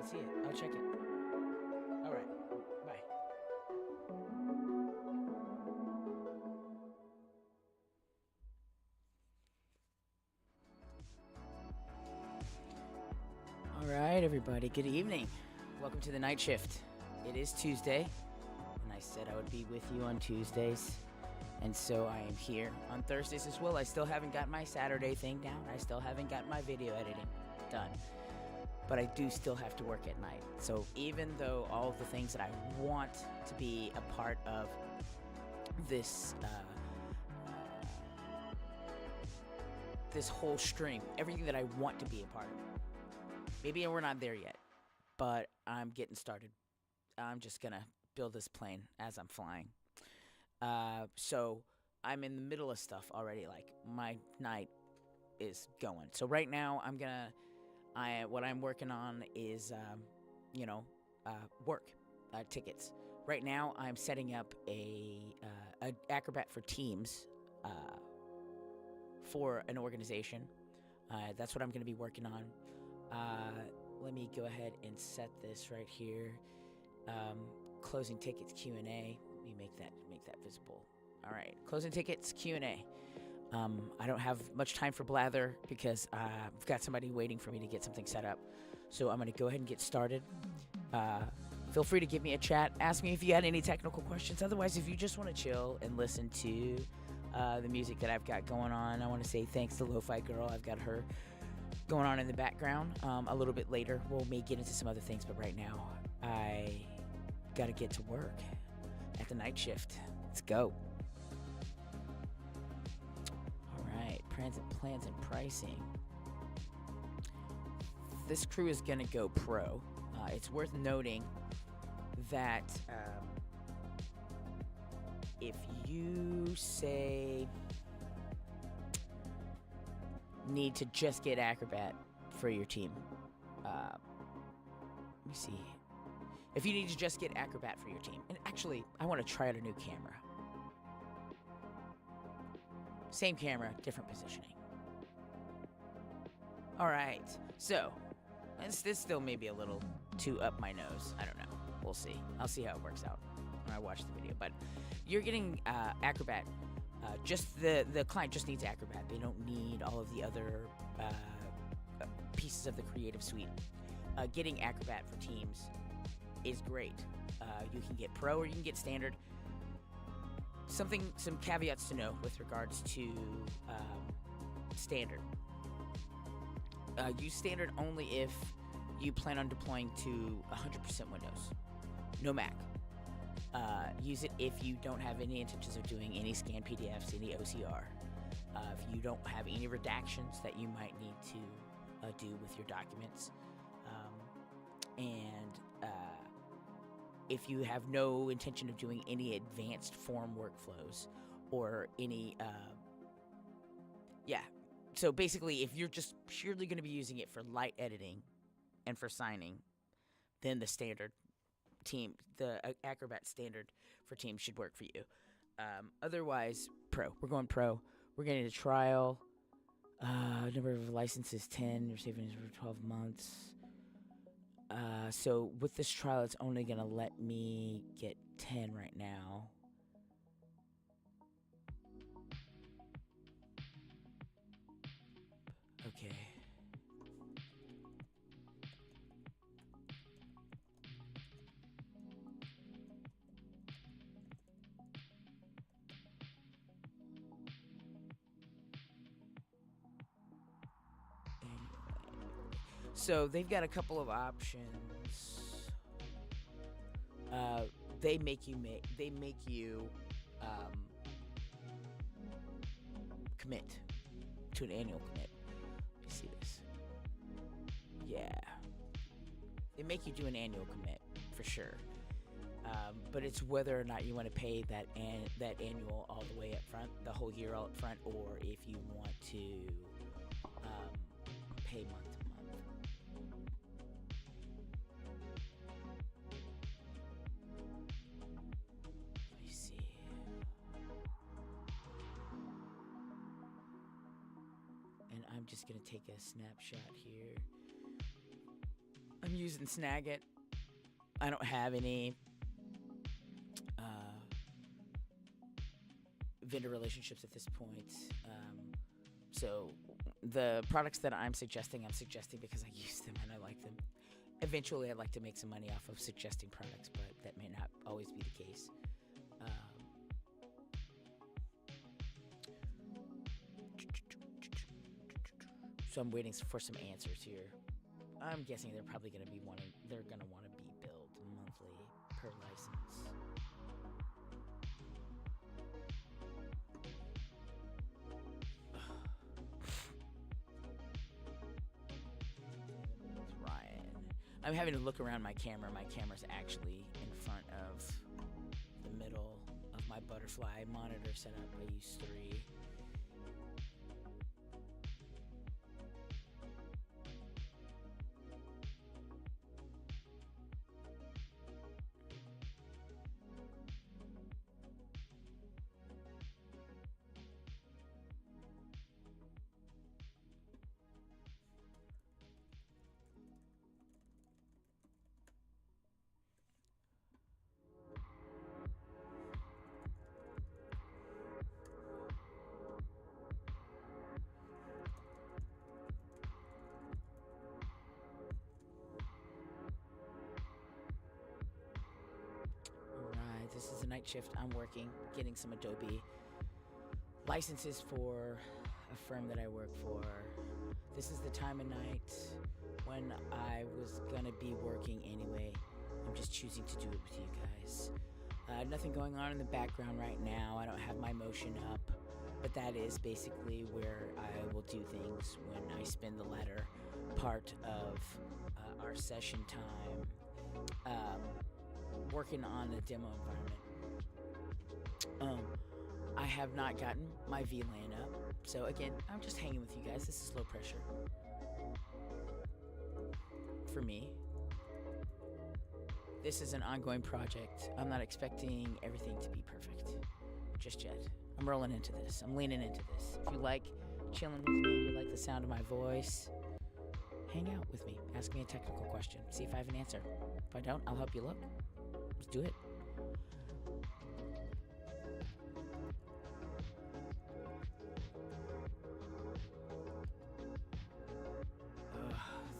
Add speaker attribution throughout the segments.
Speaker 1: Let's see it. I'll check it. All right. Bye. All right, everybody. Good evening. Welcome to the night shift. It is Tuesday, and I said I would be with you on Tuesdays, and so I am here on Thursdays as well. I still haven't got my Saturday thing down. I still haven't got my video editing done, but I do still have to work at night. So even though all of the things that I want to be a part of this this whole stream, everything that I want to be a part of, maybe we're not there yet, but I'm getting started. I'm just gonna build this plane as I'm flying. So I'm in the middle of stuff already. Like, my night is going. So right now what I'm working on is work tickets. Right now I'm setting up a Acrobat for Teams for an organization. That's what I'm going to be working on. Let me go ahead and set this right here. Closing tickets Q&A. Let me make that visible. All right, closing tickets Q&A. I don't have much time for blather because I've got somebody waiting for me to get something set up. So I'm going to go ahead and get started. Feel free to give me a chat. Ask me if you had any technical questions. Otherwise, if you just want to chill and listen to the music that I've got going on, I want to say thanks to Lo-Fi Girl. I've got her going on in the background. A little bit later, we'll may get into some other things, but right now, I got to get to work at the night shift. Let's go. All right, plans and pricing. This crew is going to go pro. It's worth noting that if you say need to just get Acrobat for your team, let me see. If you need to just get Acrobat for your team, and actually, I want to try out a new camera. Same camera, different positioning. All right, so this still may be a little too up my nose. I don't know. We'll see. I'll see how it works out when I watch the video. But you're getting Acrobat. Just the client just needs Acrobat. They don't need all of the other pieces of the Creative Suite. Getting Acrobat for Teams is great. You can get Pro or you can get Standard. Some caveats to know with regards to Standard. Use Standard only if you plan on deploying to 100% Windows, no Mac. Use it if you don't have any intentions of doing any scan PDFs, any OCR. If you don't have any redactions that you might need to do with your documents. If you have no intention of doing any advanced form workflows or any, So basically, if you're just purely going to be using it for light editing and for signing, then the standard team, the Acrobat standard for Teams should work for you. Otherwise, Pro. We're going Pro. We're getting a trial. Number of licenses 10. You're saving it for 12 months. So with this trial, it's only going to let me get 10 right now. Okay. So they've got a couple of options. They make you commit to an annual commit. Let me see this. Yeah, they make you do an annual commit for sure. But it's whether or not you want to pay that annual all the way up front, the whole year all up front, or if you want to pay month to month. Let me see. And I'm just gonna take a snapshot here. I'm using Snagit. I don't have any vendor relationships at this point. So the products that I'm suggesting because I use them and I like them. Eventually, I'd like to make some money off of suggesting products, but that may not always be the case. So I'm waiting for some answers here. I'm guessing they're probably going to be they're going to want to be billed monthly per license. It's Ryan. I'm having to look around my camera. My camera's actually in front of the middle of my butterfly monitor setup. I use 3. This is a night shift. I'm working, getting some Adobe licenses for a firm that I work for. This is the time of night when I was gonna be working anyway. I'm just choosing to do it with you guys. Nothing going on in the background right now. I don't have my motion up, but that is basically where I will do things when I spend the latter part of our session time. Working on a demo environment. I have not gotten my VLAN up, so again, I'm just hanging with you guys. This is low pressure for me. This is an ongoing project. I'm not expecting everything to be perfect just yet. I'm rolling into this. I'm leaning into this. If you like chilling with me, you like the sound of my voice, hang out with me. Ask me a technical question. See if I have an answer. If I don't, I'll help you look. Let's do it.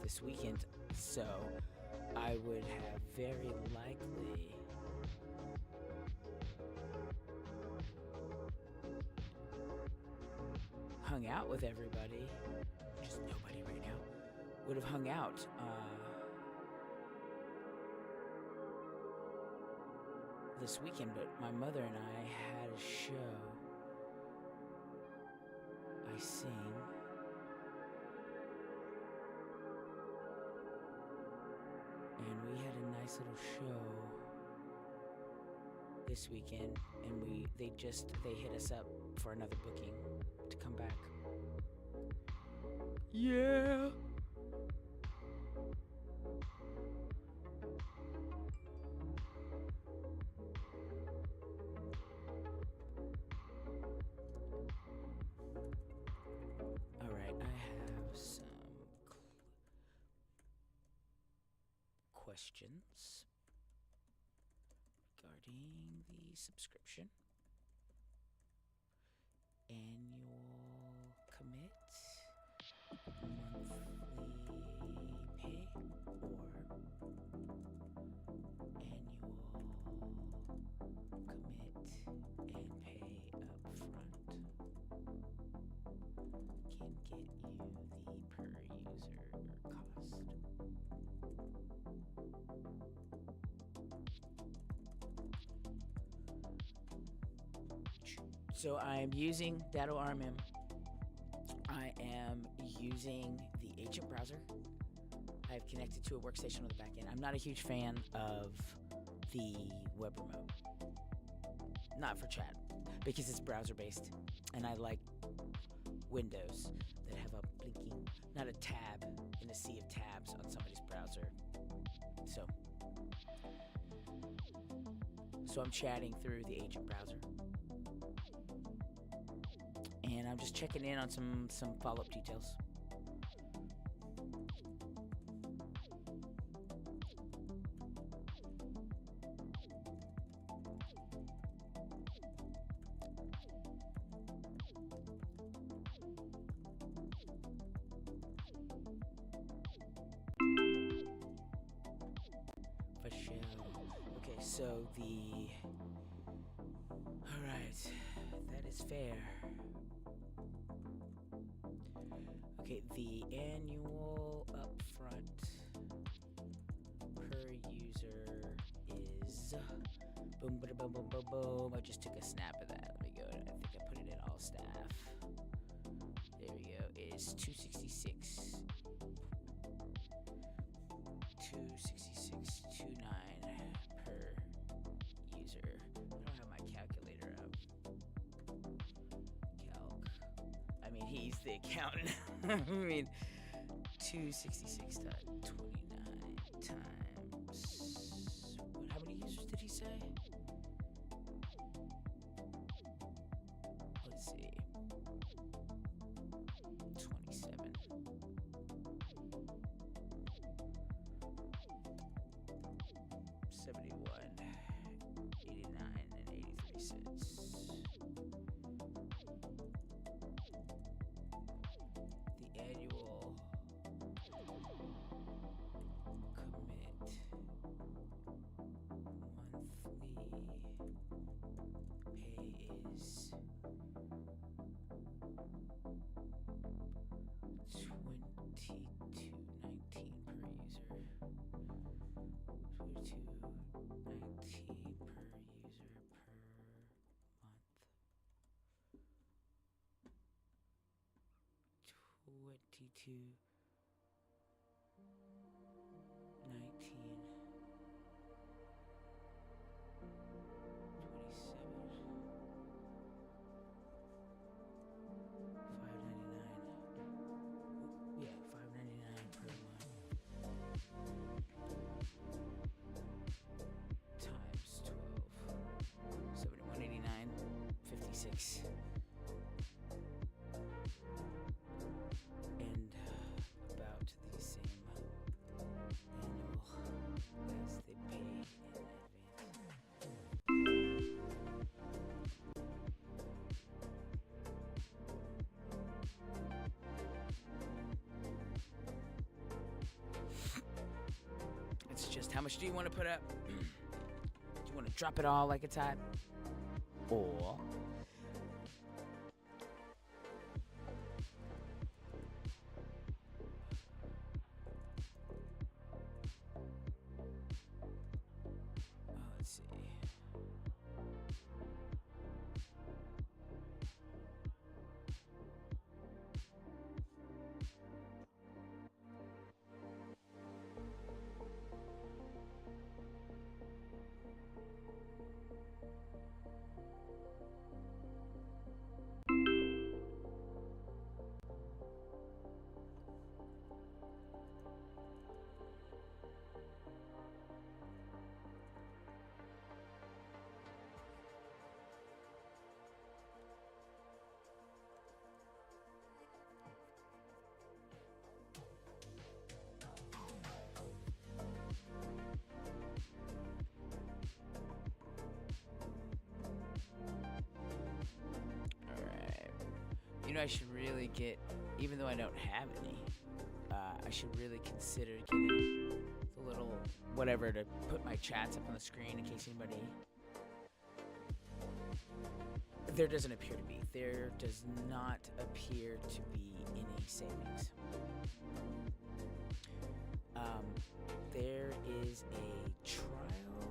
Speaker 1: This weekend, so I would have very likely hung out with everybody. Just nobody right now. Would have hung out. This weekend, but my mother and I had a show. I sing. And we had a nice little show this weekend, and they hit us up for another booking to come back. Yeah. Questions regarding the subscription, annual commit, monthly pay, or annual commit and pay up front can get you the per user cost. So I'm using Datto RMM. I am using the agent browser. I've connected to a workstation on the back end. I'm not a huge fan of the web remote. Not for chat, because it's browser based. And I like windows that have a blinking, not a tab in a sea of tabs on somebody's browser. So I'm chatting through the agent browser. And I'm just checking in on some follow-up details. For sure. Okay, so alright, that is fair. Okay, the annual upfront per user is boom, boom, boom, boom, boom, boom. I just took a snap of that. Let me go. I think I put it in all staff. There we go. Is 266. 266.29 per user. I don't have my calculator up. Calc. I mean, he's the accountant. I mean, 266.29 times. How many users did he say? Let's see. 27. 71, 89, and 83 cents. The annual commit monthly pay is $22.19 per user. 22.19 per user per month. 22.19. 27. $5.99. Yeah, $5.99 per month. Times 12. 71.89.56. And about the same annual as they pay in advance. It's just how much do you want to put up? Do you want to drop it all like it's hot? Or let's see. You know, I should really get, even though I don't have any, I should really consider getting the little whatever to put my chats up on the screen in case anybody. There doesn't appear to be. There does not appear to be any savings. There is a trial,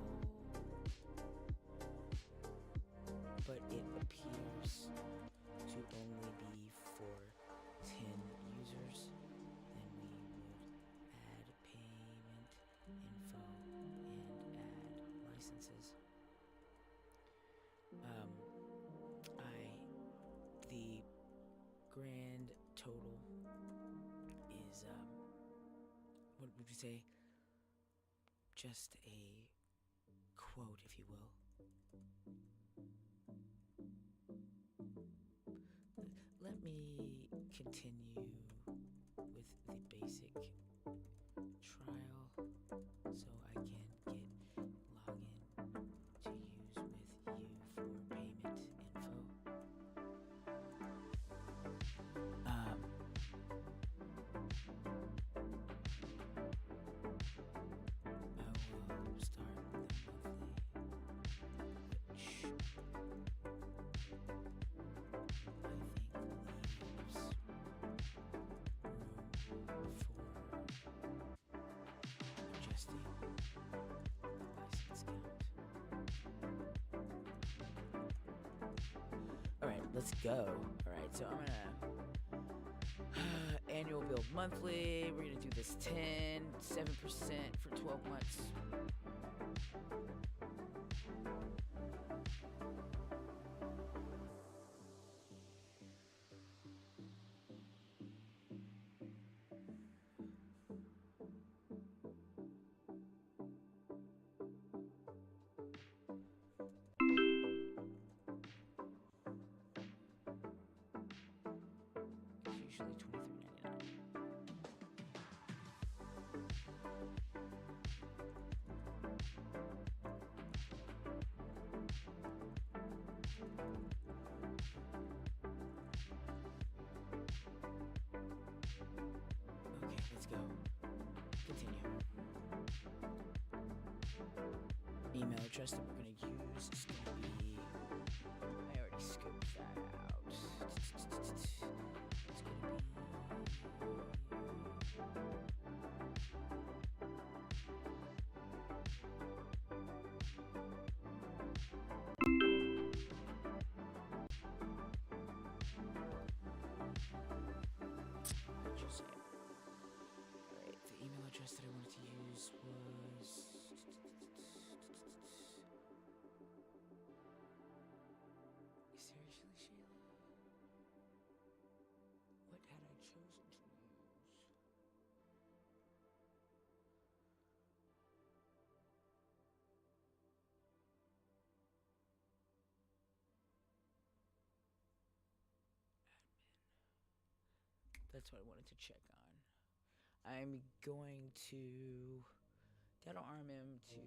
Speaker 1: but it appears to only be for 10 users. Then we would add payment info and add licenses. The grand total is what would you say? Just a quote, if you will. Let me continue with the basic trial so I can get login to use with you for payment. adjusting license count. Alright, let's go. Alright, so I'm gonna annual bill monthly. We're gonna do this 7% for 12 months. Usually okay, let's go. Continue. Email address that we're going to use is going to be, I already scoped that out. It's going to be Alright, the email address that I wanted to use was seriously, Shayla? What had I chosen to use? That's what I wanted to check on. I'm going to Datto arm him to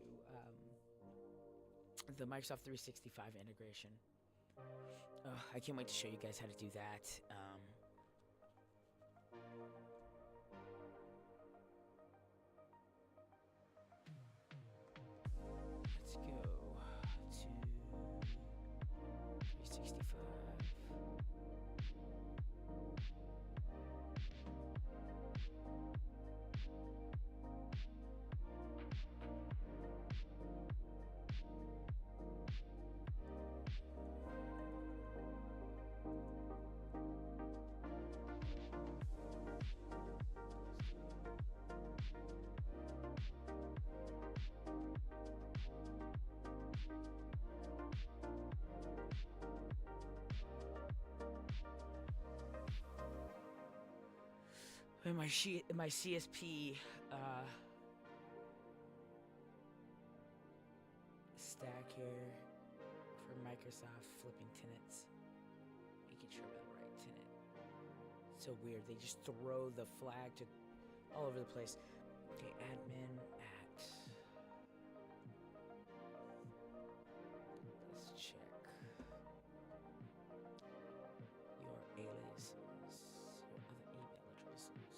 Speaker 1: the Microsoft 365 integration. I can't wait to show you guys how to do that. Let's go to 365. In my CSP stack here for Microsoft flipping tenants, making sure we're the right tenant. It's so weird. They just throw the flag to all over the place. Okay, admin at. Let's check your aliases, your other email addresses.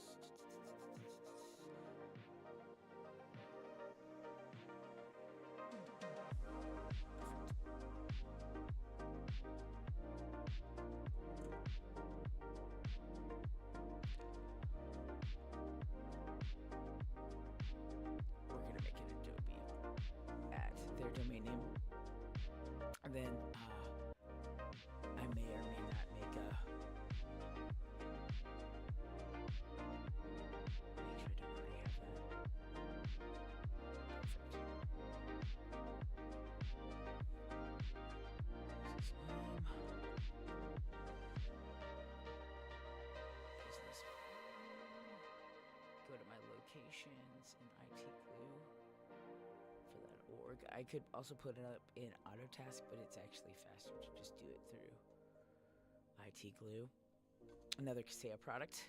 Speaker 1: We're gonna make it Adobe at their domain name, and then I may or may not make a. Make sure I don't already have that. Perfect. Business. Go to my locations in IT Glue for that org. I could also put it up in Autotask, but it's actually faster to just do it through IT Glue. Another Kaseya product.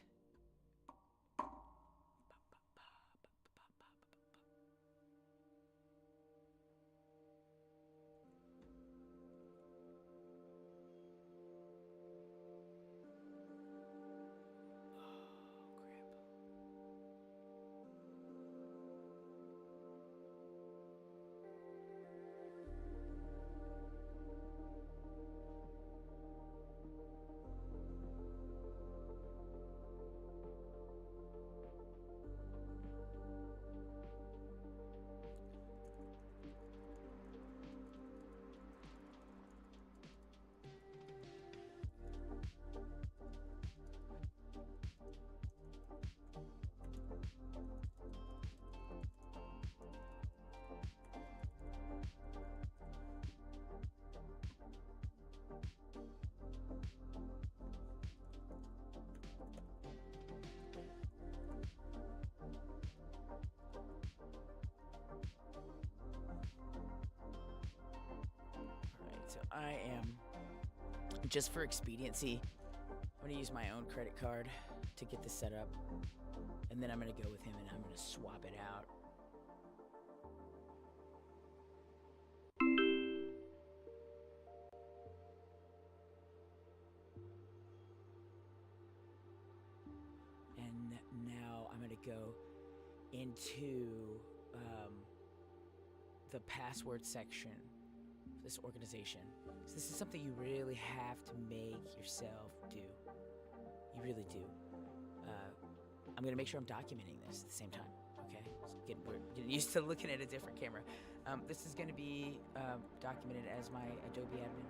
Speaker 1: just for expediency, I'm going to use my own credit card to get this set up. And then I'm going to go with him and I'm going to swap it out. And now I'm going to go into the password section for this organization. So this is something you really have to make yourself do. You really do. I'm gonna make sure I'm documenting this at the same time. Okay, we're getting used to looking at a different camera. This is gonna be documented as my Adobe admin,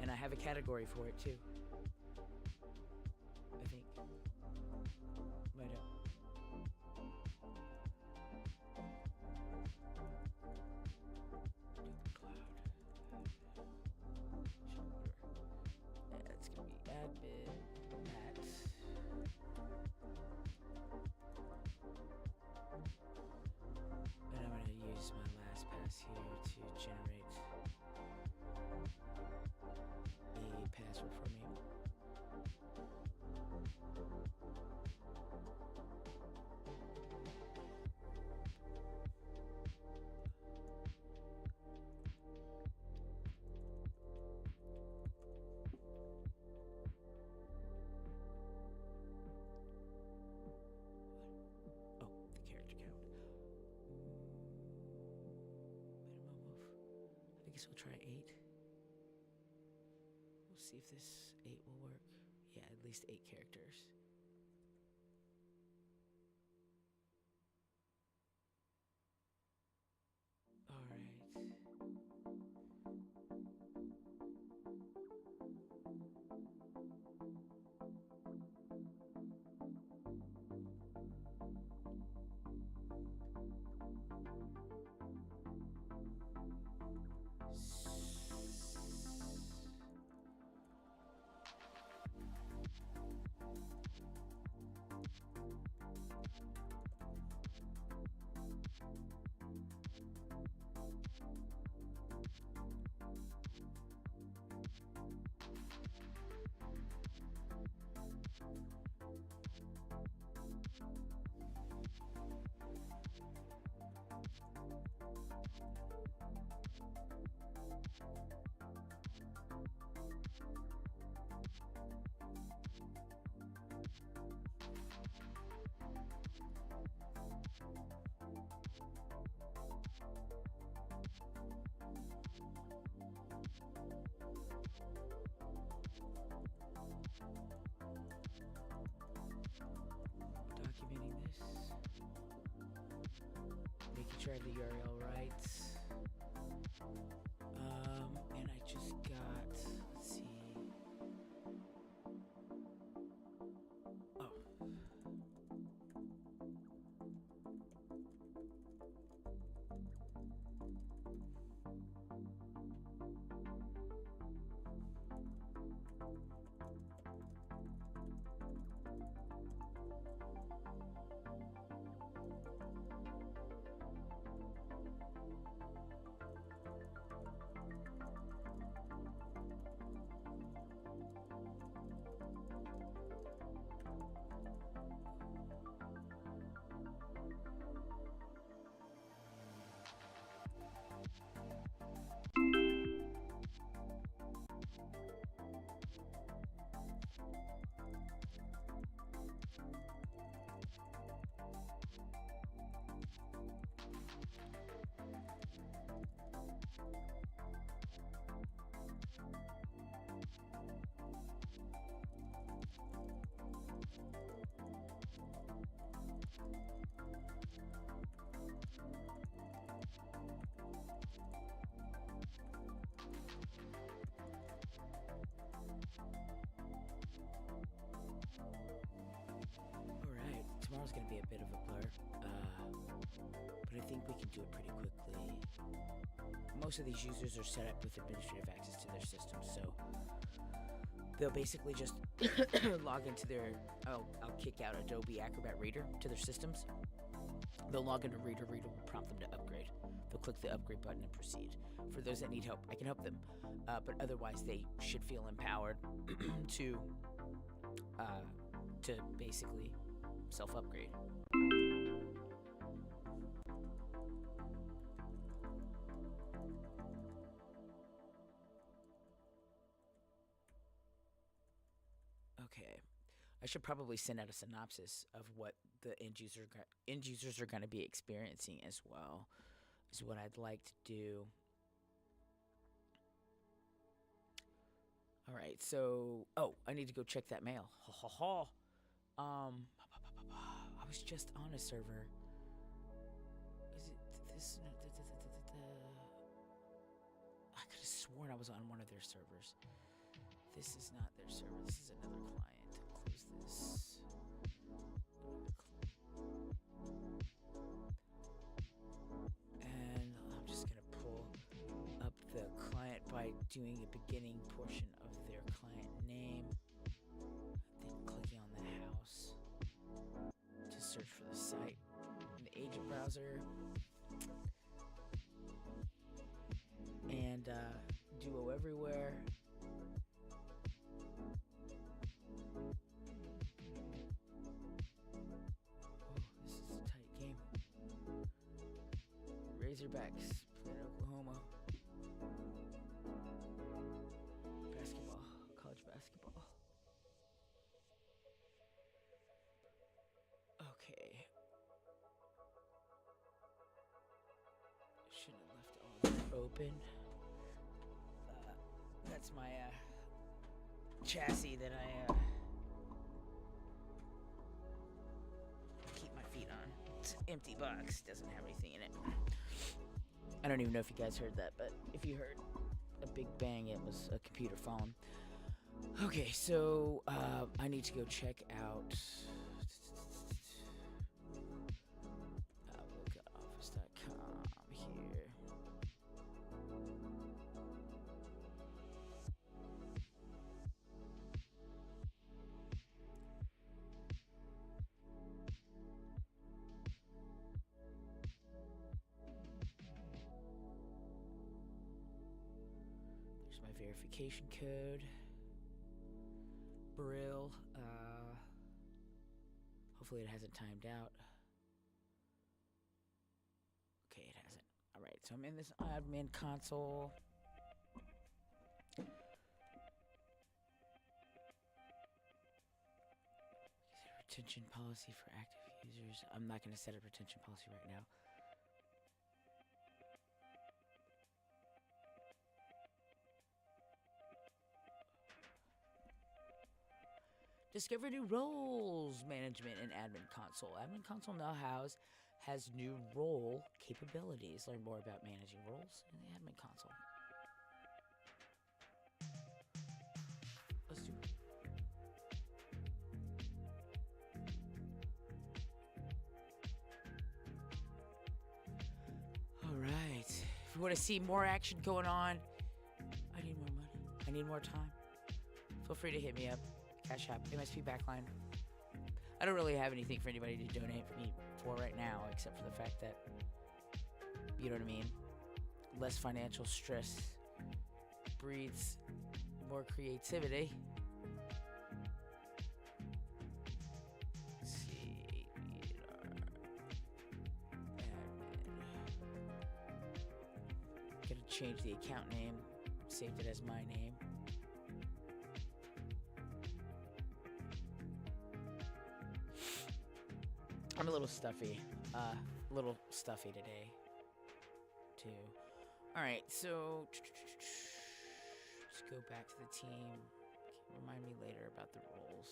Speaker 1: and I have a category for it too. I think. But it's gonna be admin at and I'm gonna use my last pass here to generate a password for me. We'll try 8. We'll see if this 8 will work. Yeah, at least 8 characters. All right. Documenting this, making sure I have the URL right. And I just got, let's see. Oh. Tomorrow's going to be a bit of a blur, but I think we can do it pretty quickly. Most of these users are set up with administrative access to their systems, so they'll basically just log into their, I'll kick out Adobe Acrobat Reader to their systems, They'll log into Reader. Reader will prompt them to upgrade. They'll click the upgrade button and proceed. For those that need help, I can help them. But otherwise, they should feel empowered to basically self-upgrade. Okay, I should probably send out a synopsis of what the end users are going to be experiencing as well. Is what I'd like to do. All right, so I need to go check that mail. I was just on a server. Is it this? I could have sworn I was on one of their servers. This is not their server. This is another client. Close this. And I'm just going to pull up the client by doing a beginning portion of their client name. Then clicking on the house to search for the site in the agent browser. And Duo everywhere. Razorbacks playing Oklahoma. Basketball, college basketball. Okay. Shouldn't have left all that open. That's my chassis that I keep my feet on. It's an empty box, doesn't have anything in it. I don't even know if you guys heard that, but if you heard a big bang, it was a computer falling. Okay, so I need to go check out. Look at office.com here. There's my verification code. Brill. Hopefully it hasn't timed out. Okay, it hasn't. Alright, so I'm in this admin console. Retention policy for active users. I'm not going to set a retention policy right now. Discover new roles management in admin console. Admin console now has new role capabilities. Learn more about managing roles in the admin console. Let's do it. All right. If you want to see more action going on, I need more money. I need more time. Feel free to hit me up. Cash App, MSP Backline. I don't really have anything for anybody to donate for right now, except for the fact that, you know what I mean, less financial stress breeds more creativity. Let's see, Gonna change the account name, saved it as my name. I'm a little stuffy today, too. All right, so let's go back to the team. Remind me later about the roles.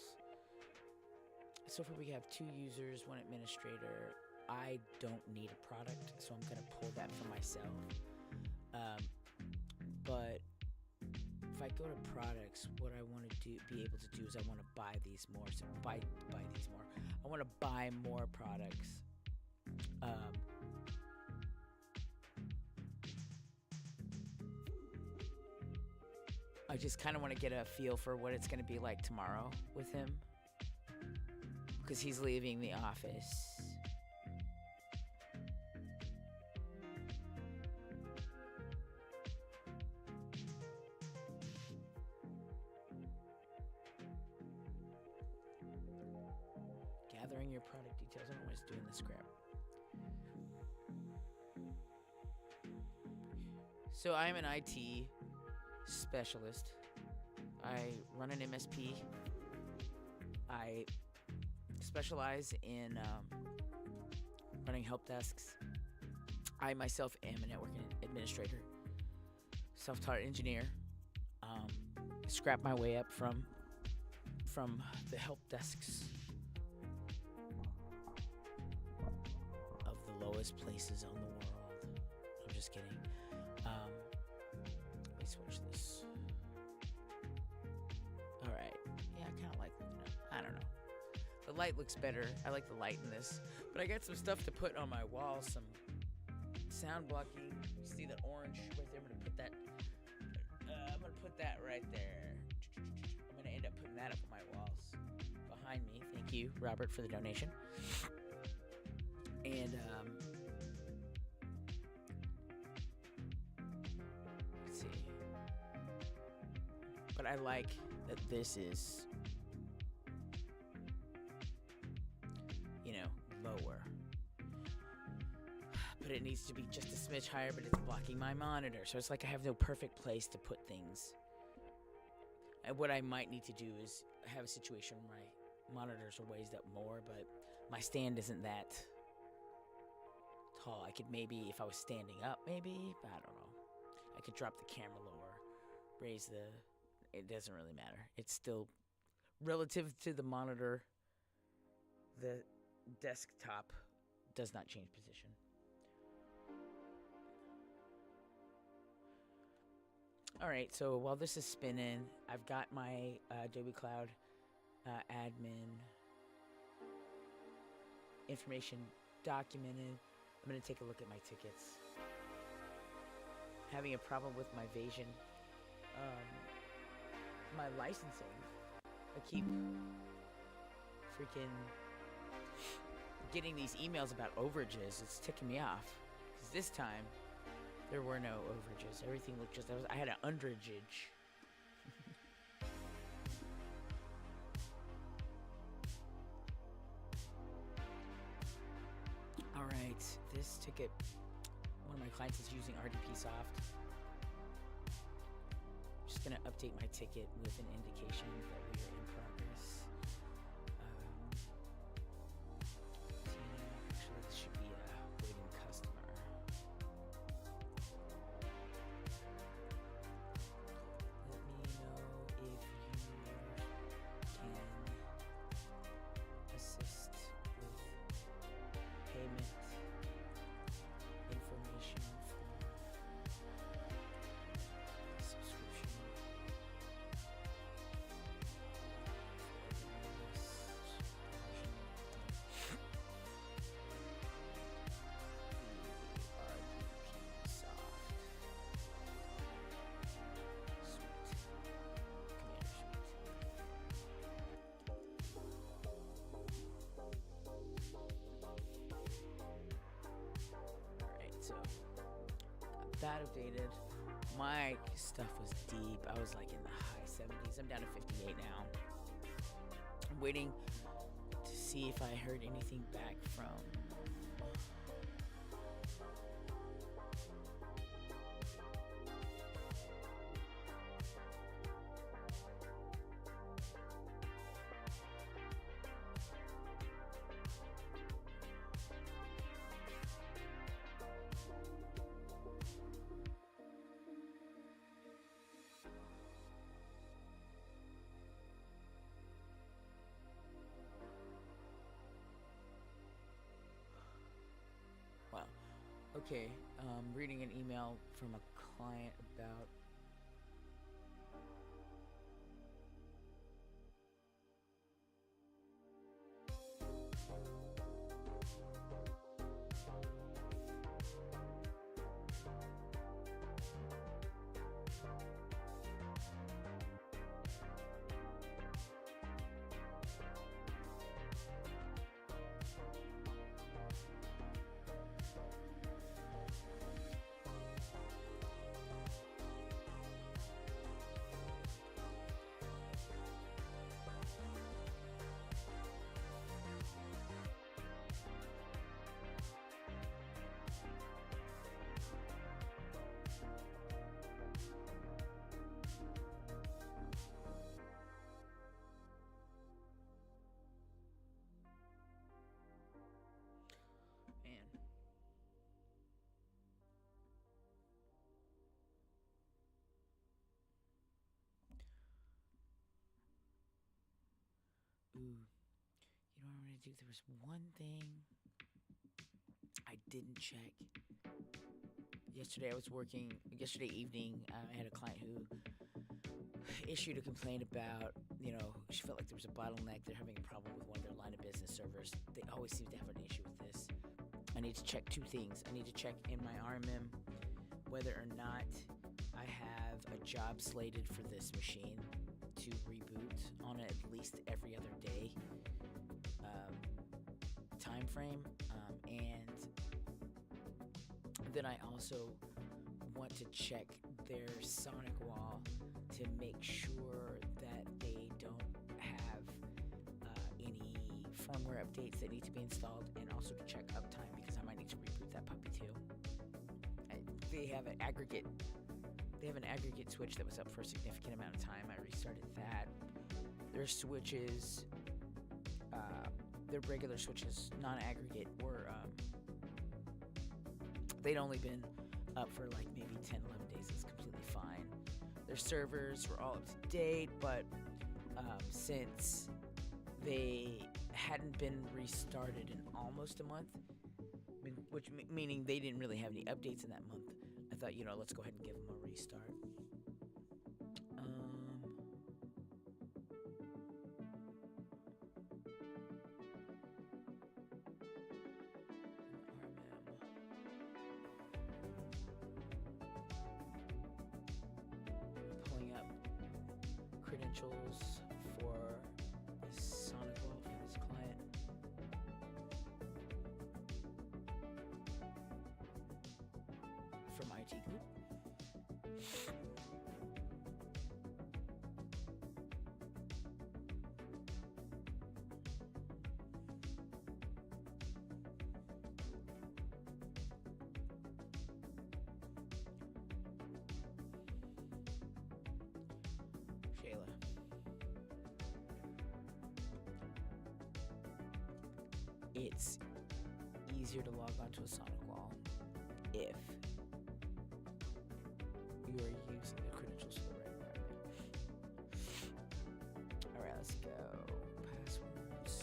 Speaker 1: So far we have 2 users, 1 administrator. I don't need a product, so I'm gonna pull that for myself. But if I go to products, what I want to be able to do is I want to buy these more. So buy these more. I want to buy more products. I just kind of want to get a feel for what it's going to be like tomorrow with him, because he's leaving the office. entering your product details. I don't know why it's doing this crap. So I'm an IT specialist. I run an MSP. I specialize in running help desks. I myself am a networking administrator, self-taught engineer. Scrapped my way up from the help desks of the lowest places on the world. I'm just kidding. Let me switch this. All right. Yeah, I kind of like. I don't know. The light looks better. I like the light in this. But I got some stuff to put on my wall. Some sound blocking. You see the orange right there? I'm gonna put that. I'm gonna put that right there. I'm gonna end up putting that up on my walls behind me. Thank you, Robert, for the donation. And let's see. But I like that this is, lower. But it needs to be just a smidge higher, but it's blocking my monitor. So it's like I have no perfect place to put things. And what I might need to do is have a situation where my monitors are raised up more, but my stand isn't that tall. I could maybe, if I was standing up, maybe, but I don't know. I could drop the camera lower, raise it doesn't really matter. It's still relative to the monitor. The desktop does not change position. All right, so while this is spinning, I've got my Adobe Cloud admin information documented. I'm going to take a look at my tickets. Having a problem with my Vasion, my licensing. I keep freaking getting these emails about overages. It's ticking me off. Because this time, there were no overages. Everything looked just... I had an underagage. Alright, this ticket... One of my clients is using RDP Soft. I'm just going to update my ticket with an indication that we are in progress. Actually, this should be a waiting customer. Let me know if you can assist with payment information for subscription. So that updated. My stuff was deep. I was like in the high 70s. I'm down to 58 now. I'm waiting to see if I heard anything back from Okay, reading an email from a client about Ooh, you know what I'm gonna do? There was one thing I didn't check. Yesterday evening, I had a client who issued a complaint about, she felt like there was a bottleneck. They're having a problem with one of their line of business servers. They always seem to have an issue with this. I need to check two things. I need to check in my RMM whether or not I have a job slated for this machine to reboot on at least every other day time frame. And then I also want to check their Sonic wall to make sure that they don't have any firmware updates that need to be installed, and also to check uptime because I might need to reboot that puppy too. They have an aggregate switch that was up for a significant amount of time. I restarted that. Their switches, their regular switches, non-aggregate, they'd only been up for like maybe 10, 11 days. It's completely fine. Their servers were all up to date, but since they hadn't been restarted in almost a month, which meaning they didn't really have any updates in that month, I thought, let's go ahead and give them a restart. Pulling up credentials for this Sonic wall for this client. From IT Group. Shayla. It's easier to log onto a Sonic wall if you are using the credentials for the right environment. Alright, let's go. Passwords.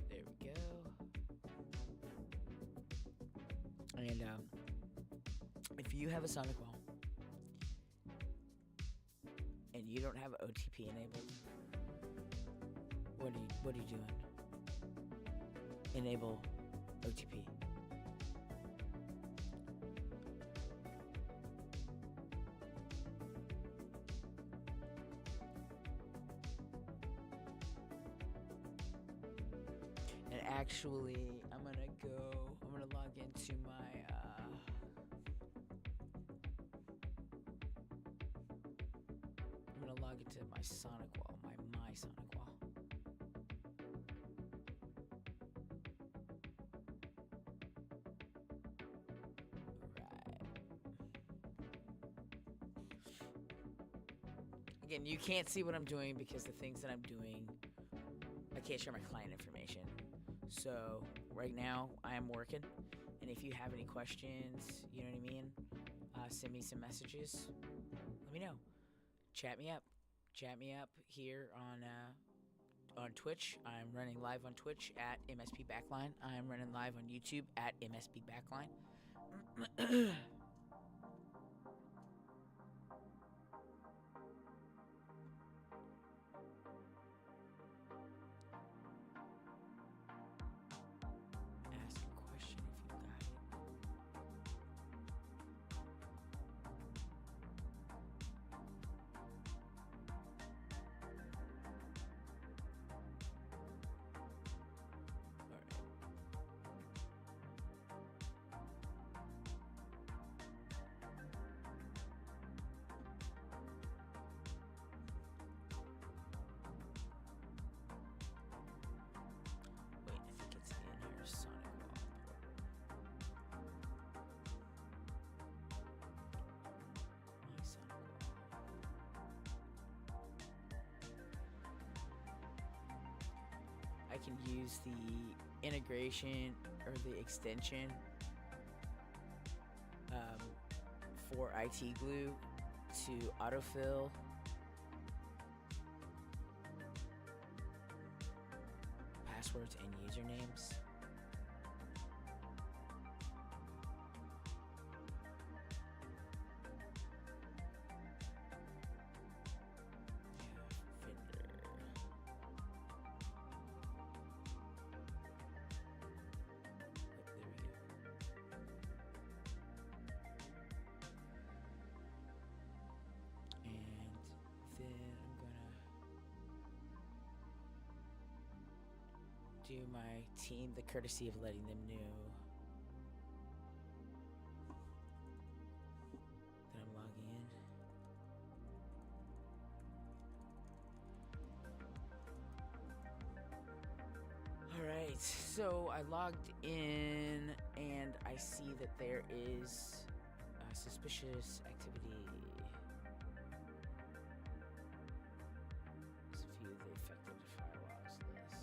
Speaker 1: There we go. And if you have a Sonic wall and you don't have OTP enabled, what are you doing? Enable OTP. And actually, I'm gonna log into my my Sonic wall, my Sonic wall. Right. Again, you can't see what I'm doing because the things that I'm doing, I can't share my client information. So right now I am working, and if you have any questions, you know what I mean, send me some messages. Let me know. Chat me up here on Twitch. I'm running live on Twitch at MSP Backline. I'm running live on YouTube at MSP Backline. Ask a question if you got it. I can use the integration or the extension for IT glue to autofill. Passwords and usernames. Do my team the courtesy of letting them know that I'm logging in. Alright, so I logged in and I see that there is suspicious activity. Let's view the affected firewalls list.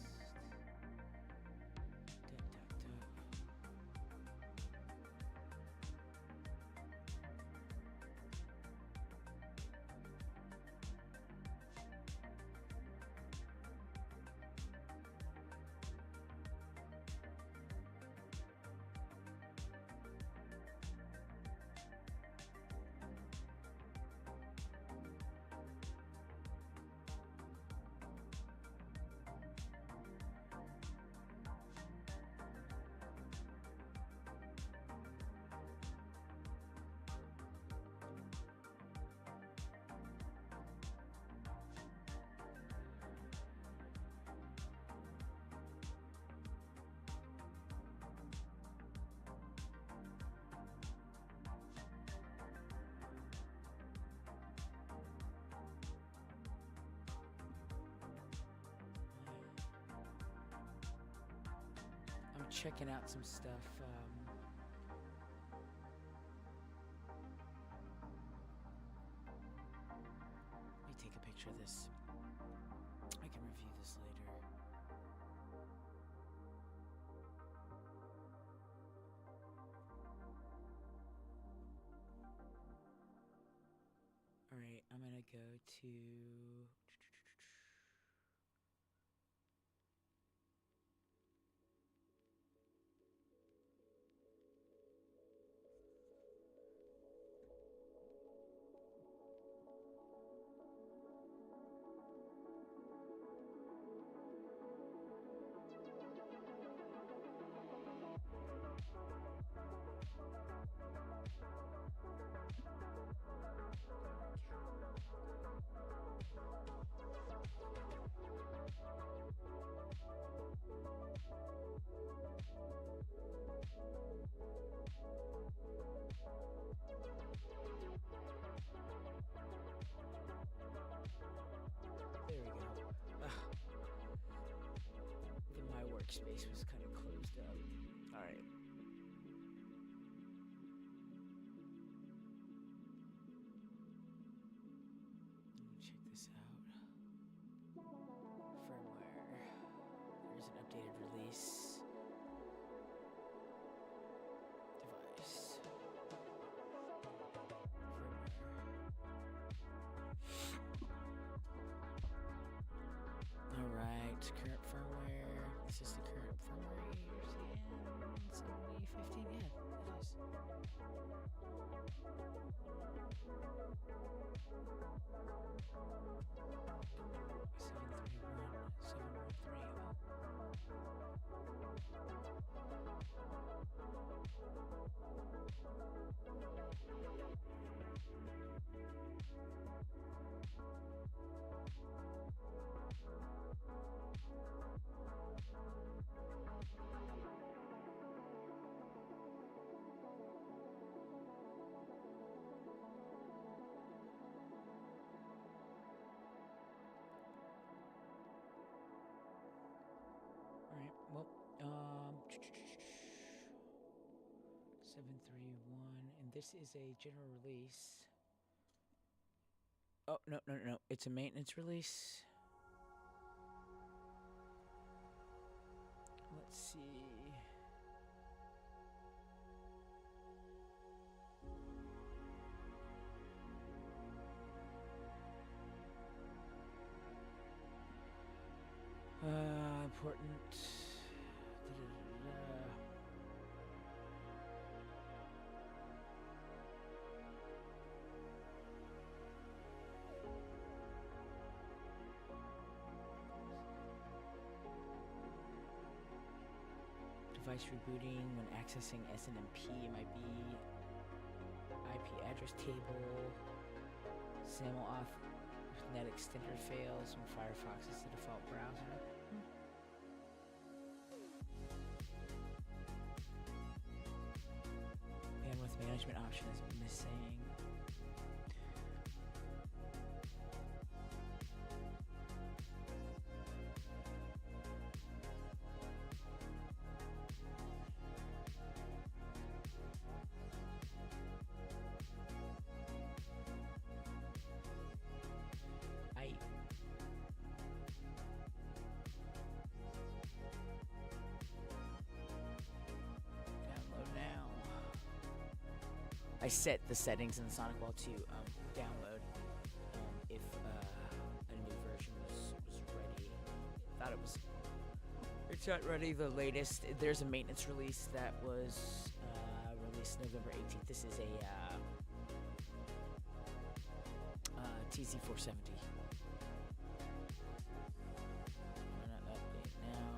Speaker 1: Checking out some stuff. Let me take a picture of this. I can review this later. All right, I'm gonna go to. There we go. My workspace was kind of closed up. All right. Let me check this out. Firmware. There's an updated release. Device. All right, current firmware. This is the current firmware years again. 7015, yeah, it is. 731, and this is a general release. Oh, no, it's a maintenance release. Let's see. device rebooting when accessing SNMP. It might be IP address table. SAML off if net extender fails when Firefox is the default browser. Bandwidth management option is missing. I set the settings in the Sonic Wall to download if a new version was ready. Thought it was. It's not ready. The latest. There's a maintenance release that was released November 18th. This is a TC470. I'm gonna update now.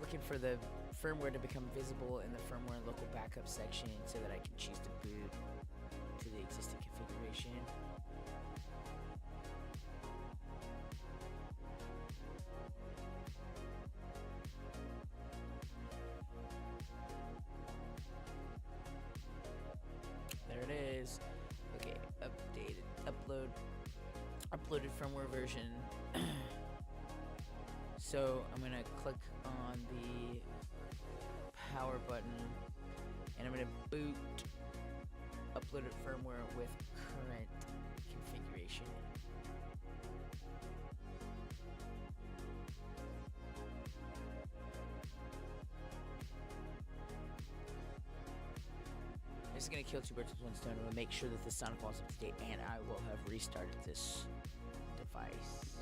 Speaker 1: Looking for the firmware to become visible in the firmware and local backup section so that I can choose to boot to the existing configuration. There it is. Okay, uploaded firmware version. So I'm gonna click on the power button and I'm gonna boot uploaded firmware with current configuration. This is gonna kill two birds with one stone. I'm gonna make sure that the Sonic Wall is up to date, and I will have restarted this device.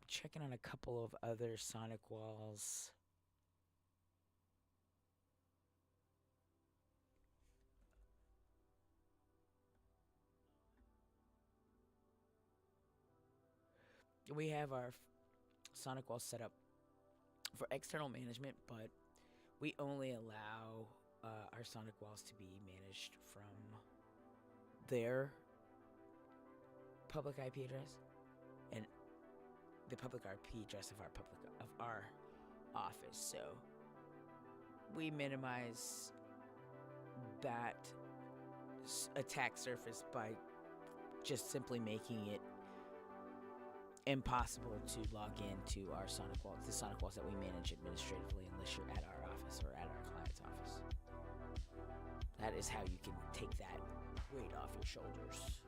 Speaker 1: Checking on a couple of other Sonic Walls. We have our Sonic Wall set up for external management, but we only allow our Sonic Walls to be managed from their public IP address and the public IP address of our office. So we minimize that attack surface by just simply making it impossible to log into our Sonic Walls, the Sonic Walls that we manage administratively, unless you're at our office or at our client's office. That is how you can take that weight off your shoulders.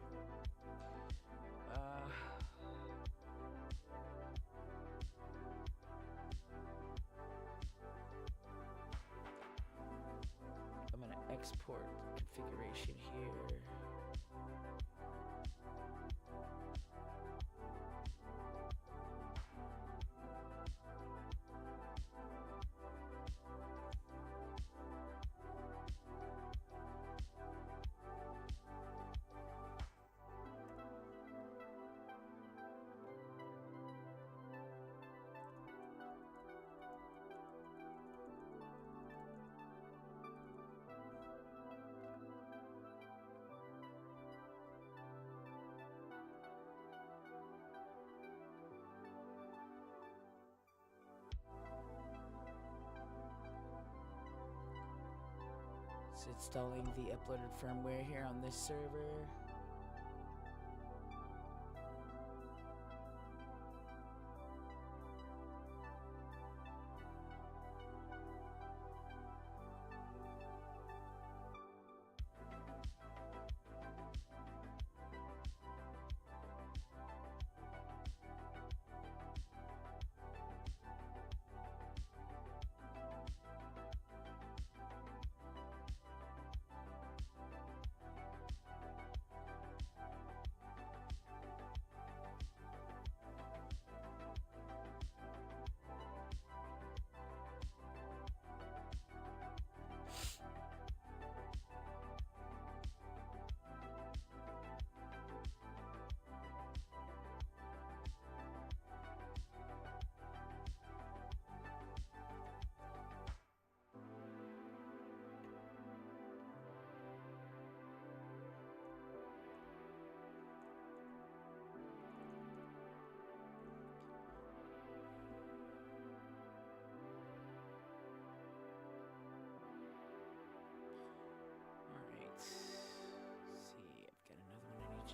Speaker 1: I'm gonna export the configuration here. It's installing the uploaded firmware here on this server.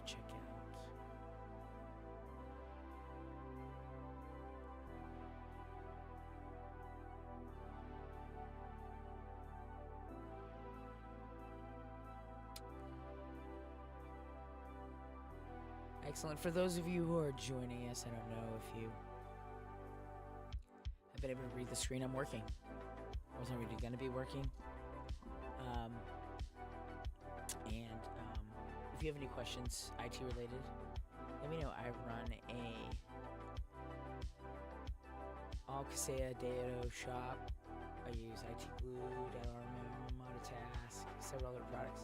Speaker 1: Check out. Excellent. For those of you who are joining us, I don't know if you have been able to read the screen. I'm working. I wasn't really going to be working. If you have any questions, IT related, let me know. I run all Kaseya Datto shop. I use IT Glue, Datto, Monotask, several other products.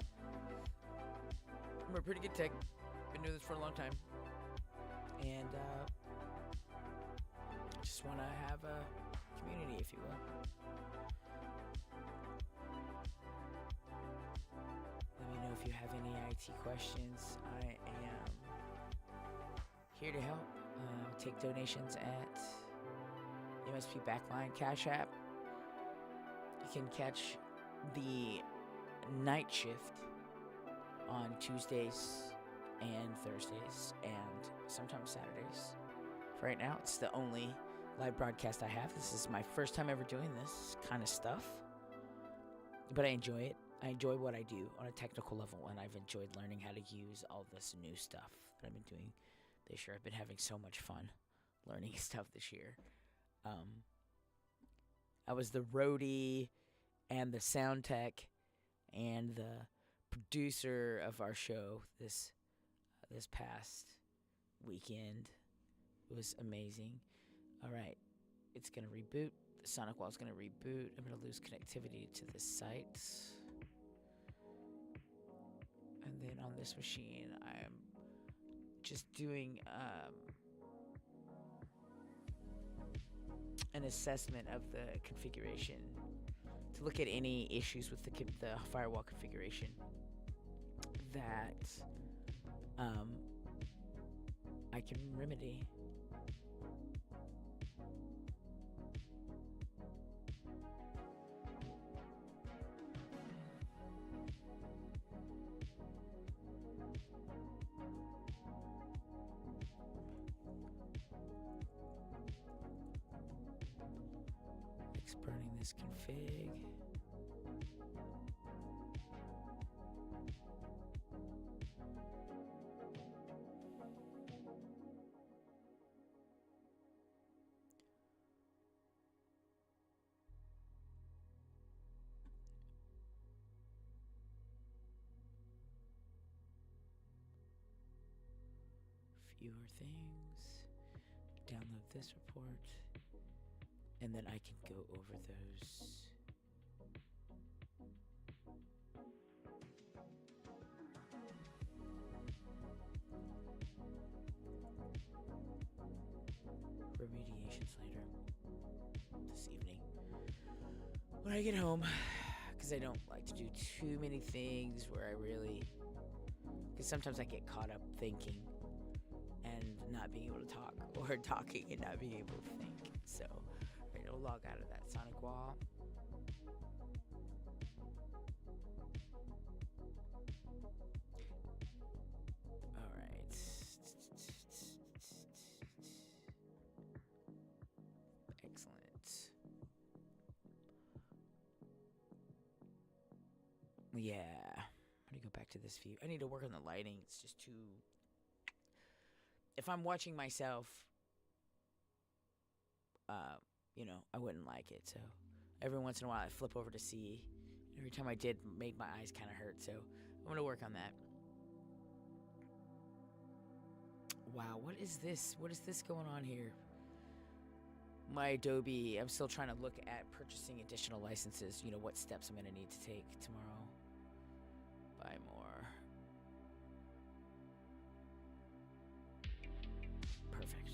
Speaker 1: I'm a pretty good tech. Been doing this for a long time, and just want to have a community, if you will. Let me know if you have any IT questions. I am here to help. Take donations at MSPBackline Cash App. You can catch the night shift on Tuesdays and Thursdays and sometimes Saturdays. For right now, it's the only live broadcast I have. This is my first time ever doing this kind of stuff, but I enjoy it. I enjoy what I do on a technical level, and I've enjoyed learning how to use all this new stuff that I've been doing this year. I've been having so much fun learning stuff this year. I was the roadie and the sound tech and the producer of our show this past weekend. It was amazing. All right, it's going to reboot. The Sonic Wall is going to reboot. I'm going to lose connectivity to this site. And then on this machine, I'm just doing an assessment of the configuration to look at any issues with the firewall configuration that I can remedy. Exporting this config. Fewer things. Download this report. And then I can go over those. Remediations later this evening when I get home, because I don't like to do too many things where I really, because sometimes I get caught up thinking and not being able to talk, or talking and not being able to think. So we'll log out of that Sonic Wall. Yeah. Let me go back to this view. I need to work on the lighting. It's just too... If I'm watching myself, you know, I wouldn't like it. So every once in a while I flip over to see. Every time I did, made my eyes kind of hurt. So I'm going to work on that. Wow, what is this? What is this going on here? My Adobe, I'm still trying to look at purchasing additional licenses. You know, what steps I'm going to need to take tomorrow. Buy more. Perfect.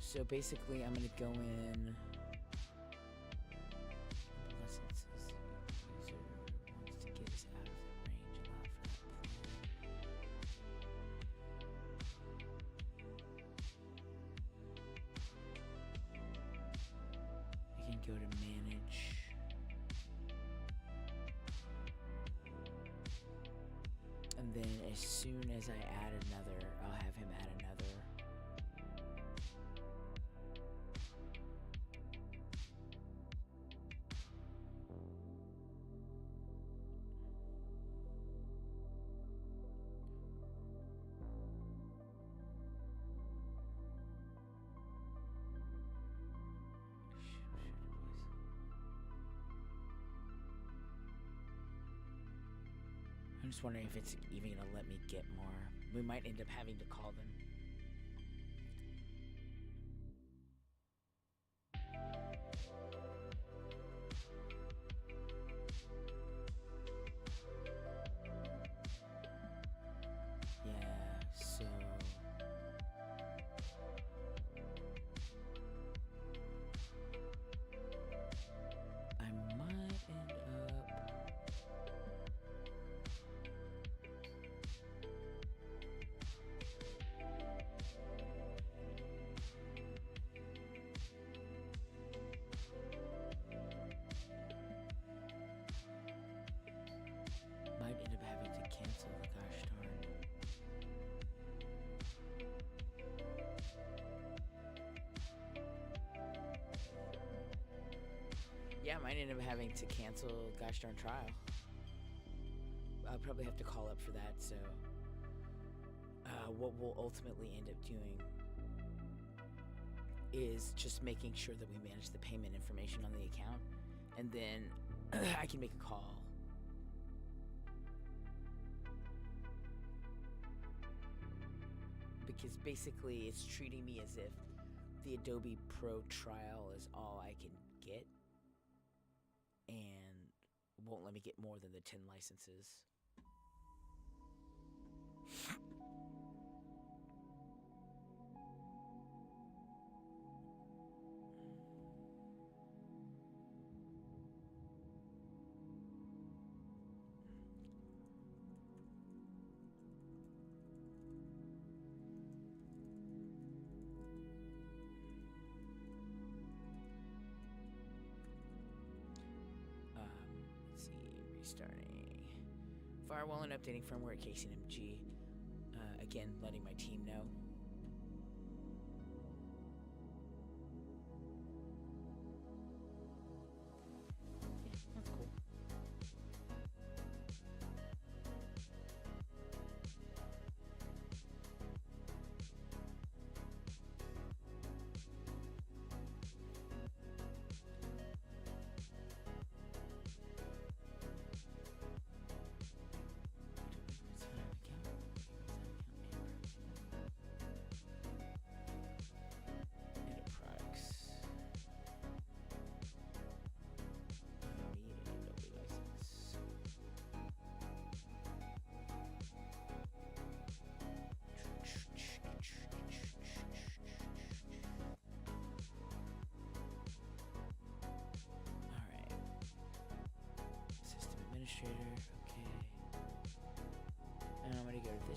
Speaker 1: So basically, I'm going to go in. Licenses. User wants to get us out of the range. Allow for that plan. I can go to manage. And then as soon as I add another, I'll have him add another. I'm just wondering if it's even gonna let me get more. We might end up having to call them. Yeah, so I might end up having to cancel the gosh darn. Yeah, I might end up having to cancel gosh darn trial. I'll probably have to call up for that, so what we'll ultimately end up doing is just making sure that we manage the payment information on the account, and then I can make a call. Because basically it's treating me as if the Adobe Pro trial is all I can get and won't let me get more than the 10 licenses. Let's see, restarting. Firewall and updating firmware at Kaseya MG. Again, letting my team know. Yeah, that's cool.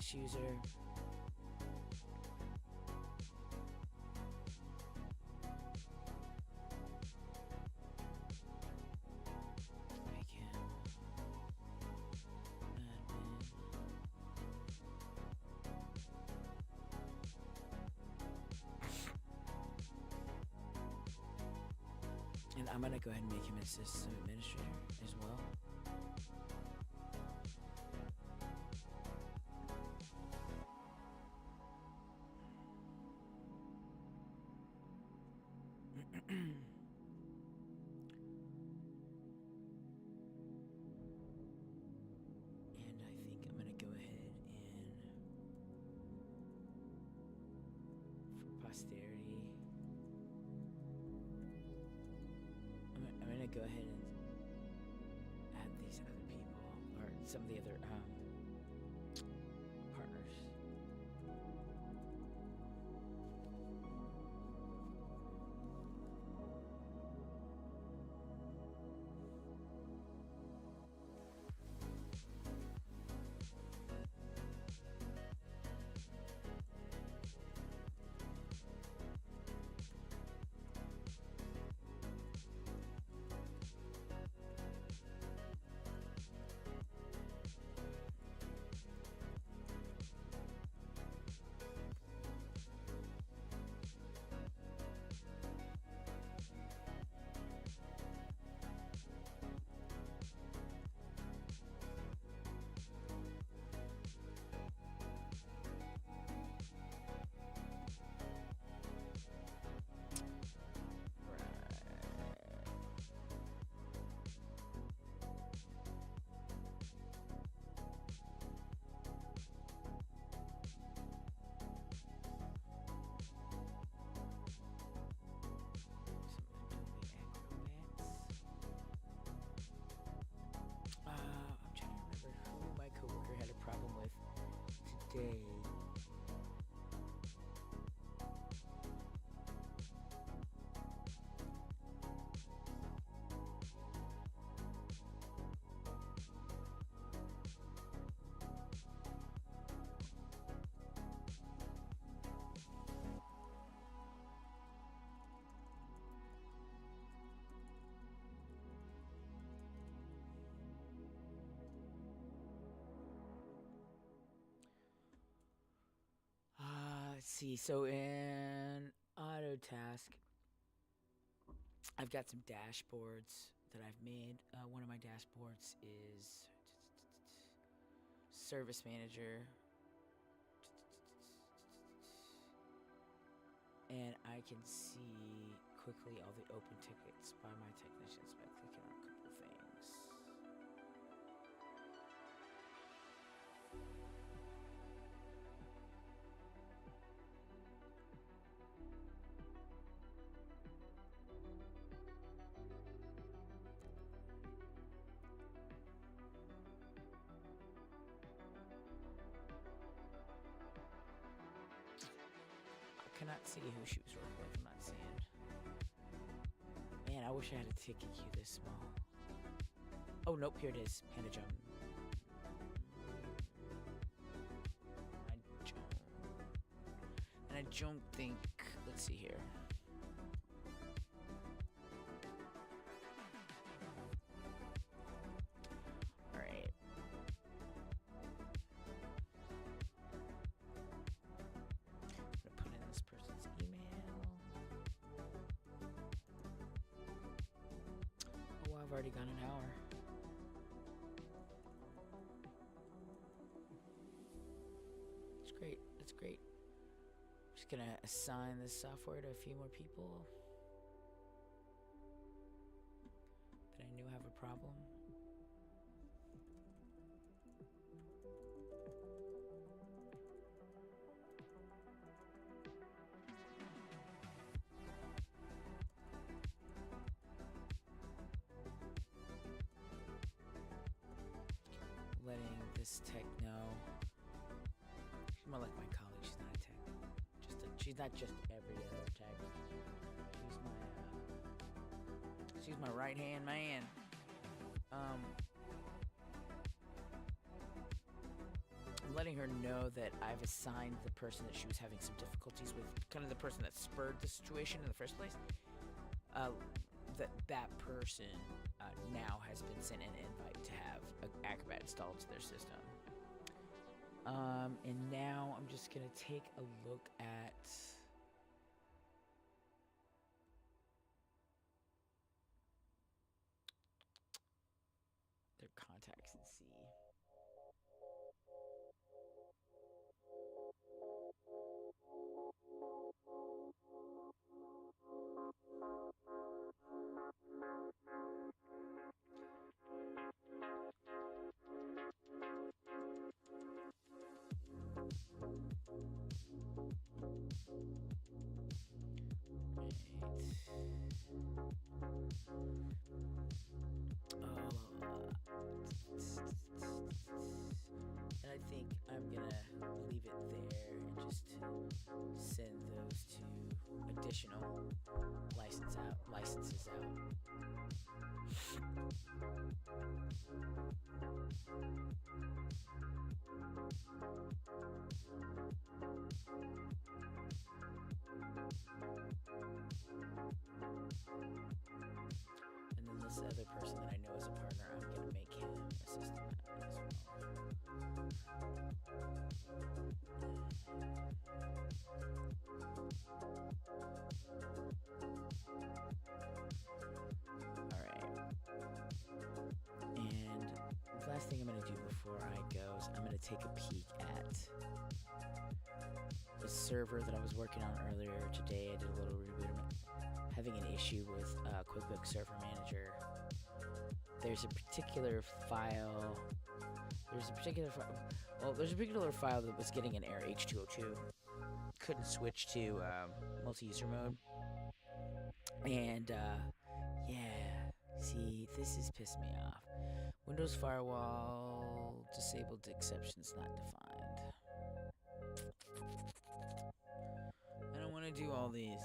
Speaker 1: Linux user. Make him admin. And I'm gonna go ahead and make him a system administrator as well. And I think I'm gonna go ahead and, for posterity, I'm gonna go ahead and add these other people, or some of the other partners. I'm trying to remember who my coworker had a problem with today. Let's see. So in auto task, I've got some dashboards that I've made. One of my dashboards is service manager, and I can see quickly all the open tickets by my technicians by clicking on a couple things. I cannot see who she was working with. I'm not seeing. Man, I wish I had a ticket queue this small. Oh, nope, here it is. Panda jump. And I don't think. Let's see here. Alright. I'm gonna put in this person's email. Oh, I've already gone an hour. That's great. That's great. Just gonna assign this software to a few more people that I knew have a problem. Letting this tech know. She's more like my colleague. She's not a tech. She's not just every other tech. She's my right hand man. letting her know that I've assigned the person that she was having some difficulties with, kind of the person that spurred the situation in the first place. That person now has been sent an invite to have Acrobat installed to their system. And now I'm just gonna take a look at their contacts and see. And I think I'm gonna leave it there and just send those two additional licenses out. And then this other person that I know is a partner, I'm gonna make him assistant as well. Alright. And the last thing I'm going to do before I go is I'm going to take a peek at the server that I was working on earlier today. I did a little reboot. I'm having an issue with QuickBooks Server Manager. There's a particular file. There's a particular file that was getting an error H202. Couldn't switch to multi-user mode. And yeah, see, this is pissing me off. Windows firewall disabled, exceptions not defined. I don't want to do all these.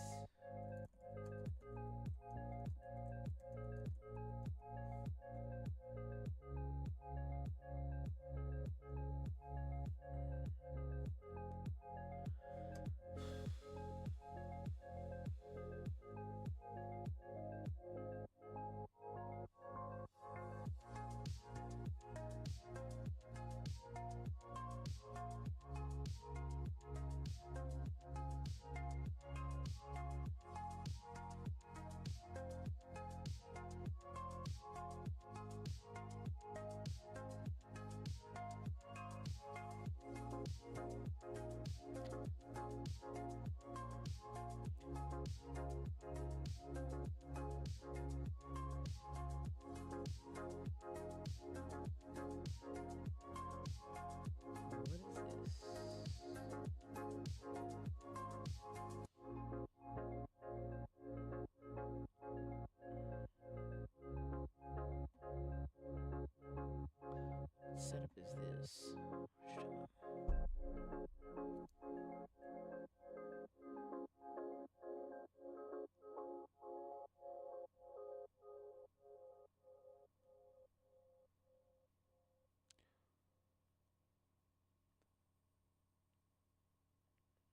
Speaker 1: Setup is this.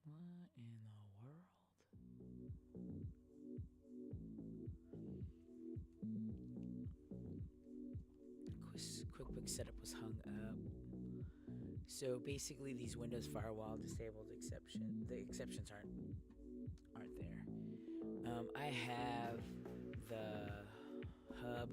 Speaker 1: What in the world? QuickBooks setup was hung up. So basically, these Windows firewall disabled the exceptions aren't there. I have the hub.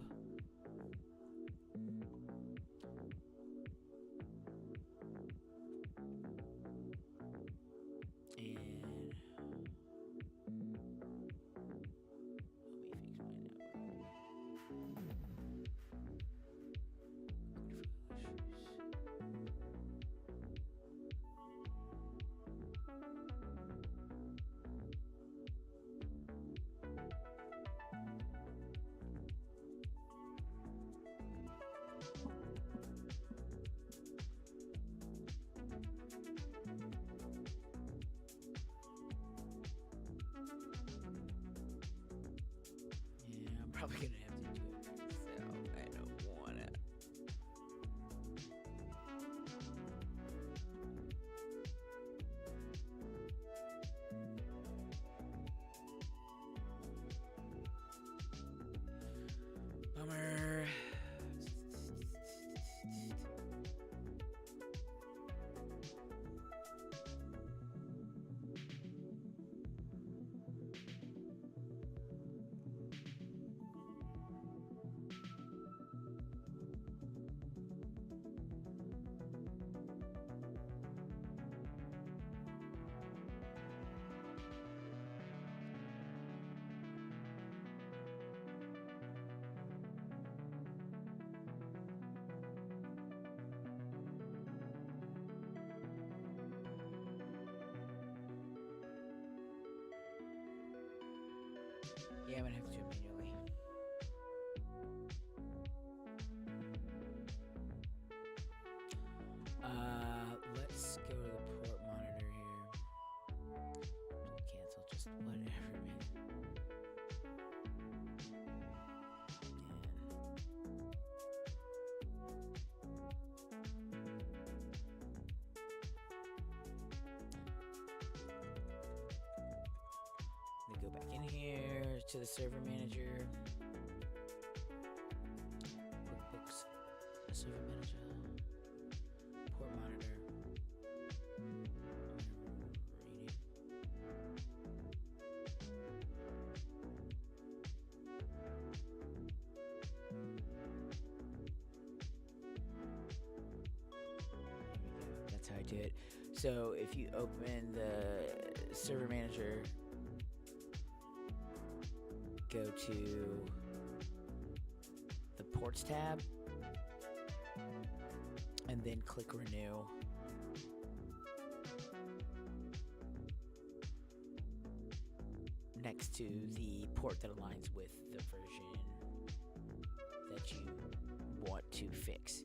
Speaker 1: Yeah, I'm gonna have to do it manually. Let's go to the port monitor here. Cancel just whatever, man. Then go back in here to the server manager. QuickBooks, server manager, port monitor. That's how I do it. So if you open the server manager, go to the ports tab, and then click renew. Next to the port that aligns with the version that you want to fix.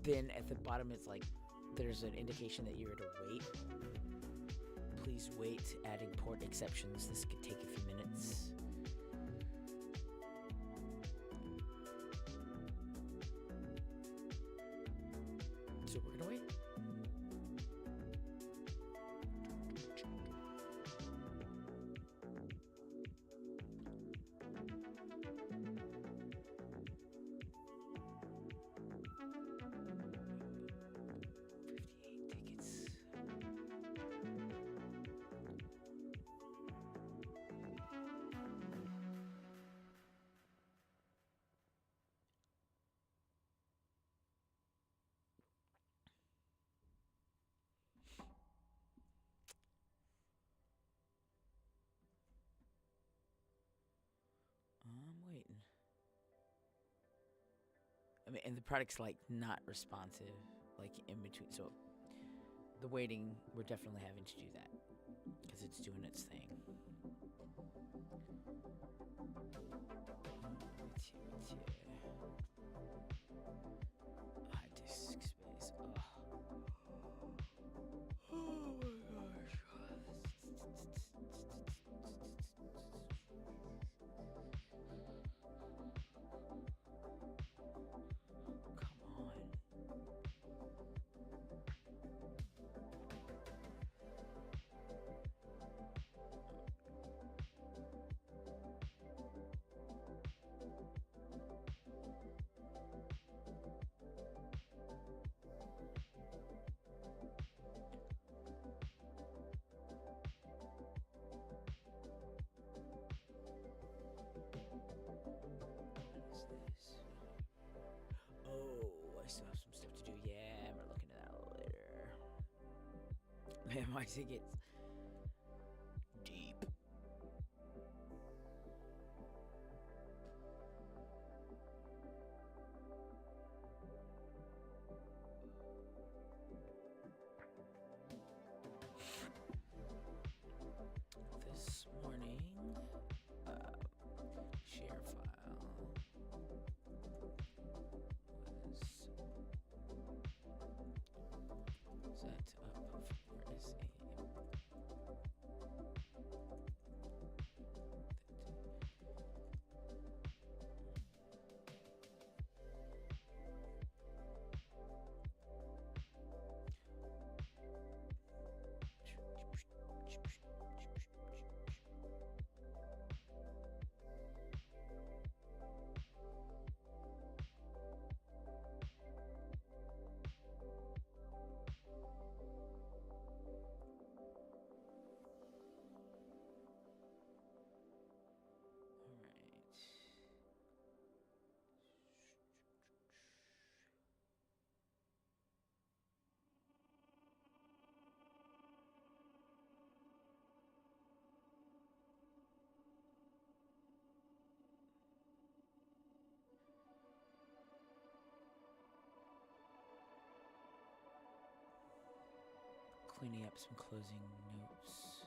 Speaker 1: Then at the bottom, it's like there's an indication that you're to wait. Please wait, adding port exceptions. This could take a few minutes. So we're gonna wait. I'm waiting. I mean, and the product's like not responsive, like in between. So the waiting, we're definitely having to do that because it's doing its thing. High disk space. Oh. Oh my gosh. I still have some stuff to do. Yeah, I'm gonna look into that a little later. Man, my ticket's deep. This morning, share file was set up for cleaning up some closing notes.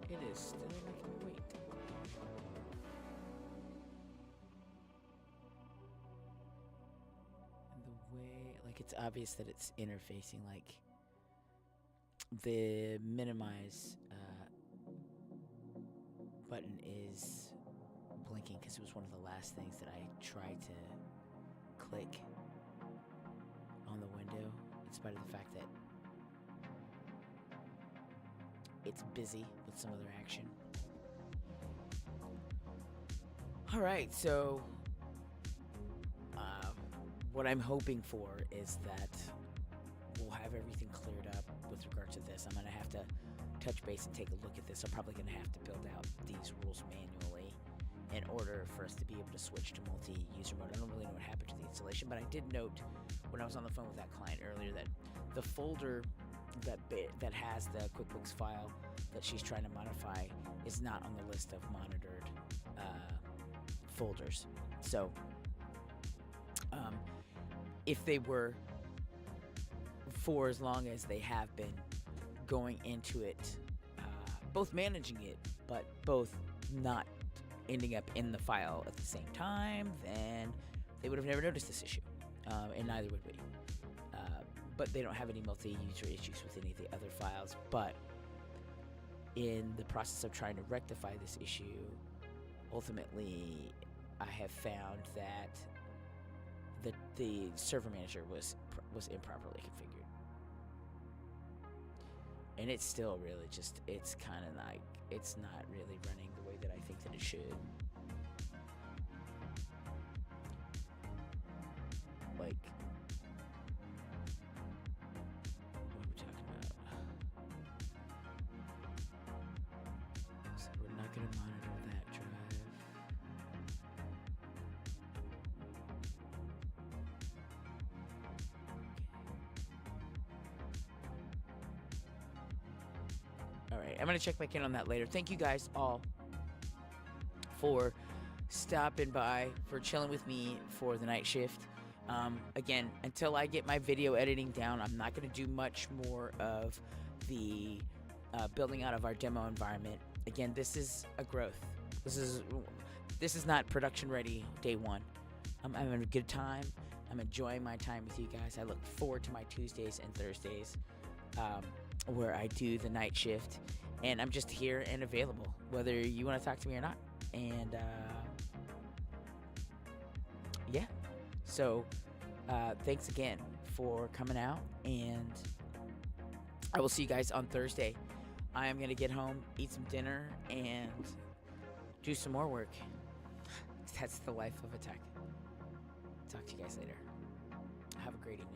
Speaker 1: It is still making me wait. And the way, like, it's obvious that it's interfacing, like, the minimize button is blinking because it was one of the last things that I tried to click on the window, in spite of the fact that it's busy with some other action. All right, so what I'm hoping for is that we'll have everything cleared up with regard to this. I'm going to have to touch base and take a look at this. I'm probably going to have to build out these rules manually in order for us to be able to switch to multi-user mode. I don't really know what happened to the installation, but I did note when I was on the phone with that client earlier that the folder that has the QuickBooks file that she's trying to modify is not on the list of monitored folders. So if they were, for as long as they have been, going into it, both managing it, but both not ending up in the file at the same time, then they would have never noticed this issue, and neither would we. But they don't have any multi-user issues with any of the other files. But in the process of trying to rectify this issue, ultimately, I have found that the server manager was improperly configured. And it's still really just, it's kind of like, it's not really running the way that I think that it should. Like, what are we talking about? So we're not going to monitor that drive. Alright, I'm going to check back in on that later. Thank you guys all for stopping by, for chilling with me for the night shift. Again, until I get my video editing down, I'm not going to do much more of the building out of our demo environment. Again, this is a growth. This is not production ready day one. I'm having a good time. I'm enjoying my time with you guys. I look forward to my Tuesdays and Thursdays, where I do the night shift, and I'm just here and available, whether you want to talk to me or not. And yeah, so thanks again for coming out, and I will see you guys on Thursday. I am going to get home, eat some dinner, and do some more work. That's the life of a tech. Talk to you guys later. Have a great evening.